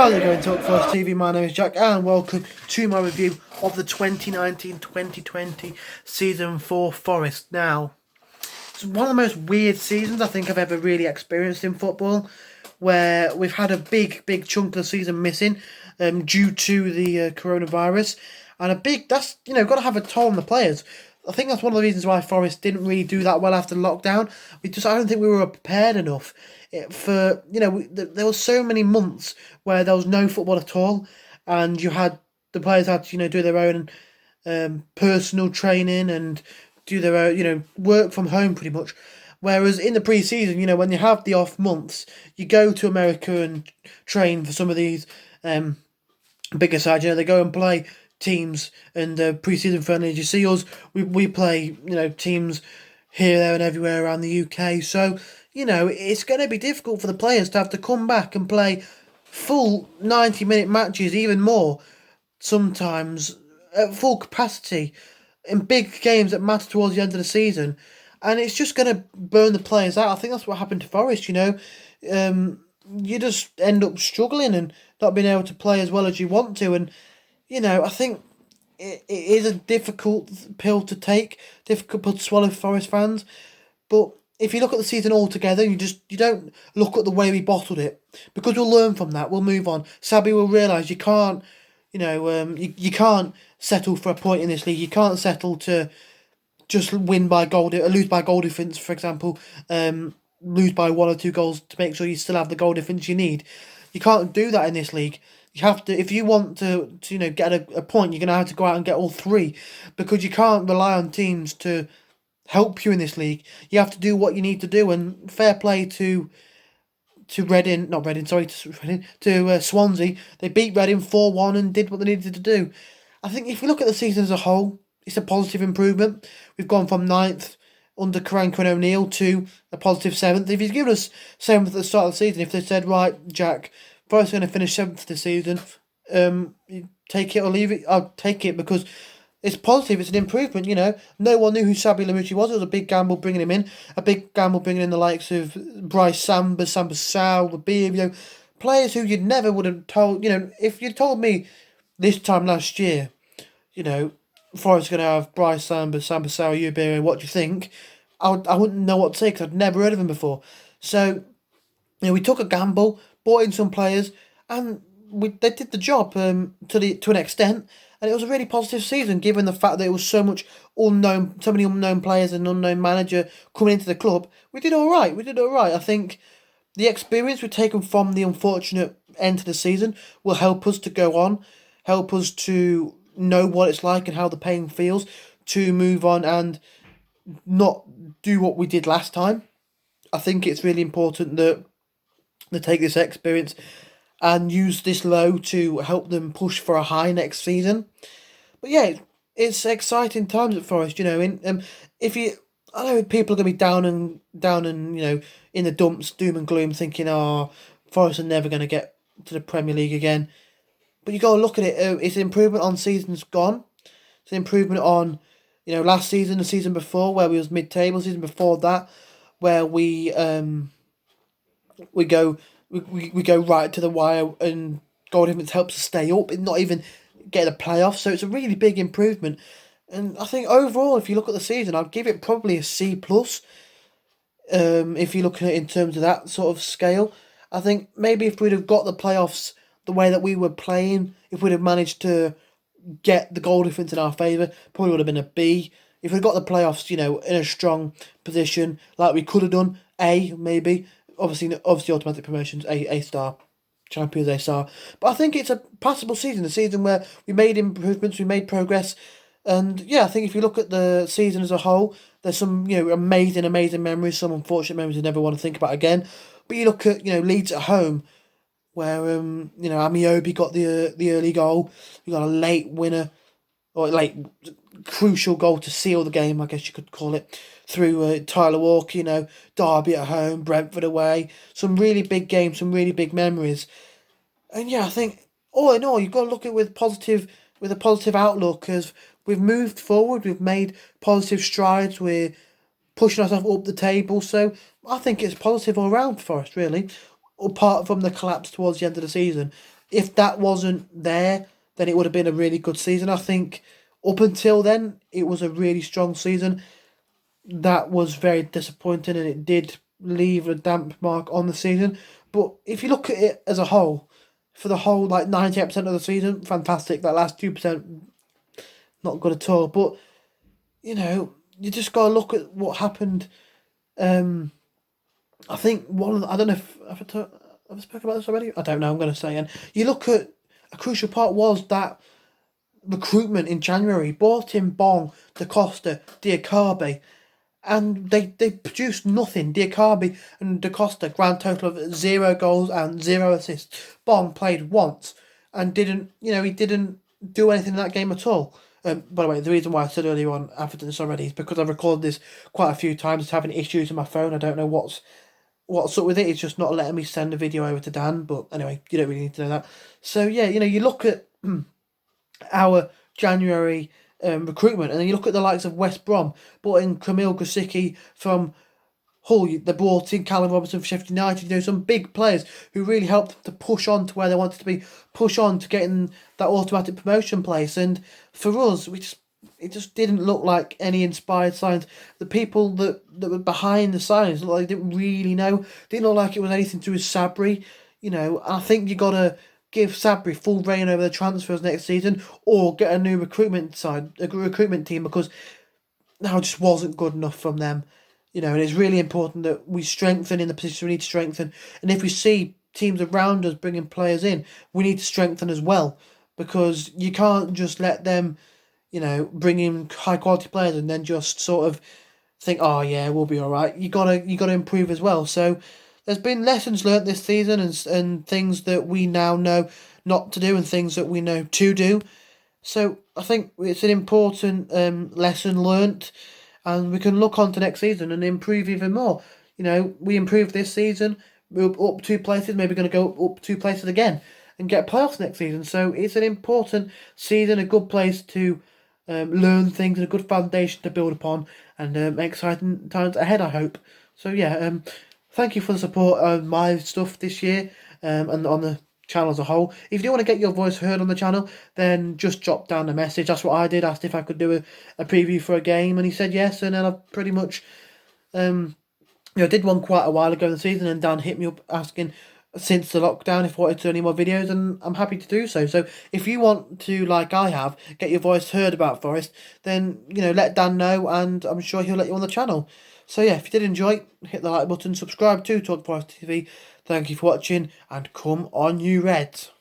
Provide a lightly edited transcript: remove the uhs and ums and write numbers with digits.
How's it going, Talk Forest TV? My name is Jack, and welcome to my review of the 2019-2020 Season 4 Forest. Now, it's one of the most weird seasons I think I've ever really experienced in football, where we've had a big chunk of the season missing due to the coronavirus, and that's got to have a toll on the players. I think that's one of the reasons why Forest didn't really do that well after lockdown. I don't think we were prepared enough there were so many months where there was no football at all, and the players had to do their own personal training and do their own work from home pretty much. Whereas in the pre-season, when you have the off months, you go to America and train for some of these bigger sides. They go and play teams and pre-season friendlies. You see us, we play teams here, there, and everywhere around the UK. So it's going to be difficult for the players to have to come back and play full 90-minute matches, even more sometimes at full capacity in big games that matter towards the end of the season, and it's just going to burn the players out. I think that's what happened to Forest. You just end up struggling and not being able to play as well as you want to, and I think it is a difficult pill to take, difficult pill to swallow for Forest fans. But if you look at the season altogether, you don't look at the way we bottled it, because we'll learn from that. We'll move on. Sabi will realise you can't, you can't settle for a point in this league. You can't settle to just win by goal, lose by goal difference, for example. Lose by 1 or 2 goals to make sure you still have the goal difference you need. You can't do that in this league. You have to, if you want to get a point, you're going to have to go out and get all 3, because you can't rely on teams to help you in this league. You have to do what you need to do, and fair play to Swansea. They beat Reading 4-1 and did what they needed to do. I think if you look at the season as a whole, it's a positive improvement. We've gone from 9th under Karanka and O'Neill to a positive 7th. If you'd given us 7th at the start of the season, if they said, right, Jack, Forest are going to finish 7th this season, you take it or leave it, I'll take it, because it's positive, it's an improvement. No one knew who Sabi Lamucci was. It was a big gamble bringing him in, a big gamble bringing in the likes of Bryce Samba Sow, Rabir, players who you'd never would have told, if you'd told me this time last year, Forest going to have Bryce Samba Sow, Rabir, what do you think? I wouldn't know what to say, because I'd never heard of him before. So, we took a gamble, bought in some players, and they did the job to an extent, and it was a really positive season, given the fact that it was so many unknown players and unknown manager coming into the club. We did all right. I think the experience we've taken from the unfortunate end to the season will help us to go on, help us to know what it's like and how the pain feels, to move on and not do what we did last time. I think it's really important that they take this experience and use this low to help them push for a high next season. But yeah, it's exciting times at Forest. I know people are gonna be down and in the dumps, doom and gloom, thinking, Forest are never gonna get to the Premier League again. But you got to look at it. It's an improvement on seasons gone. It's an improvement on last season, the season before, where we was mid-table. Season before that, where we go right to the wire, and goal difference helps us stay up and not even get the playoffs. So it's a really big improvement, and I think overall, if you look at the season, I'd give it probably a C plus. If you look at it in terms of that sort of scale, I think maybe if we'd have got the playoffs the way that we were playing, if we'd have managed to get the goal difference in our favour, probably would have been a B. If we'd got the playoffs, in a strong position like we could have done, A maybe. Obviously automatic promotions, A star, champions A star. But I think it's a passable season, a season where we made improvements, we made progress, and yeah, I think if you look at the season as a whole, there's some amazing memories, some unfortunate memories you never want to think about again. But you look at Leeds at home, where Amiobi got the early goal. We got a late winner, or late crucial goal to seal the game, I guess you could call it, through Tyler Walker. Derby at home, Brentford away. Some really big games, some really big memories. And yeah, I think all in all, you've got to look at it with a positive outlook, because we've moved forward, we've made positive strides, we're pushing ourselves up the table. So I think it's positive all round for us, really. Apart from the collapse towards the end of the season, if that wasn't there, then it would have been a really good season. I think up until then, it was a really strong season. That was very disappointing, and it did leave a damp mark on the season. But if you look at it as a whole, for the whole like 98% of the season, fantastic. That last 2%, not good at all. But you just gotta look at what happened. I think I don't know if have I spoken about this already. I don't know. I'm gonna say, and you look at a crucial part was that recruitment in January. Bought in Bong, Da Costa, Diakabe, and they produced nothing. Diakabe and Da Costa, grand total of 0 goals and 0 assists. Bong played once and he didn't do anything in that game at all. By the way, the reason why I said earlier on after this already is because I've recorded this quite a few times. It's having issues with my phone. I don't know what's up with it. It's just not letting me send a video over to Dan. But anyway, you don't really need to know that. So yeah, you look at our January recruitment, and then you look at the likes of West Brom, brought in Kamil Gosicki from Hull. They brought in Callum Robinson for Sheffield United. Some big players who really helped them to push on to where they wanted to be, push on to getting that automatic promotion place. And for us, it just didn't look like any inspired signs. The people that were behind the signs looked like they didn't really know. Didn't look like it was anything to do with Sabri. I think you gotta give Sabri full reign over the transfers next season, or get a new recruitment team, because now just wasn't good enough from them. And it's really important that we strengthen in the position we need to strengthen. And if we see teams around us bringing players in, we need to strengthen as well, because you can't just let them, bring in high quality players and then just sort of think, oh yeah, we'll be all right. You gotta improve as well. So there's been lessons learnt this season, and things that we now know not to do, and things that we know to do. So I think it's an important lesson learnt, and we can look on to next season and improve even more. We improved this season. We're up 2 places. Maybe going to go up 2 places again and get playoffs next season. So it's an important season, a good place to learn things, and a good foundation to build upon, and exciting times ahead, I hope. So yeah, thank you for the support on my stuff this year, and on the channel as a whole. If you do want to get your voice heard on the channel, then just drop down a message. That's what I did. Asked if I could do a preview for a game, and he said yes. And then I've pretty much, did one quite a while ago in the season, and Dan hit me up asking since the lockdown if I wanted to do any more videos, and I'm happy to do so. So if you want to, like I have, get your voice heard about Forest, then let Dan know, and I'm sure he'll let you on the channel. So yeah, if you did enjoy, hit the like button, subscribe to Talk Forest TV. Thank you for watching, and come on you Reds.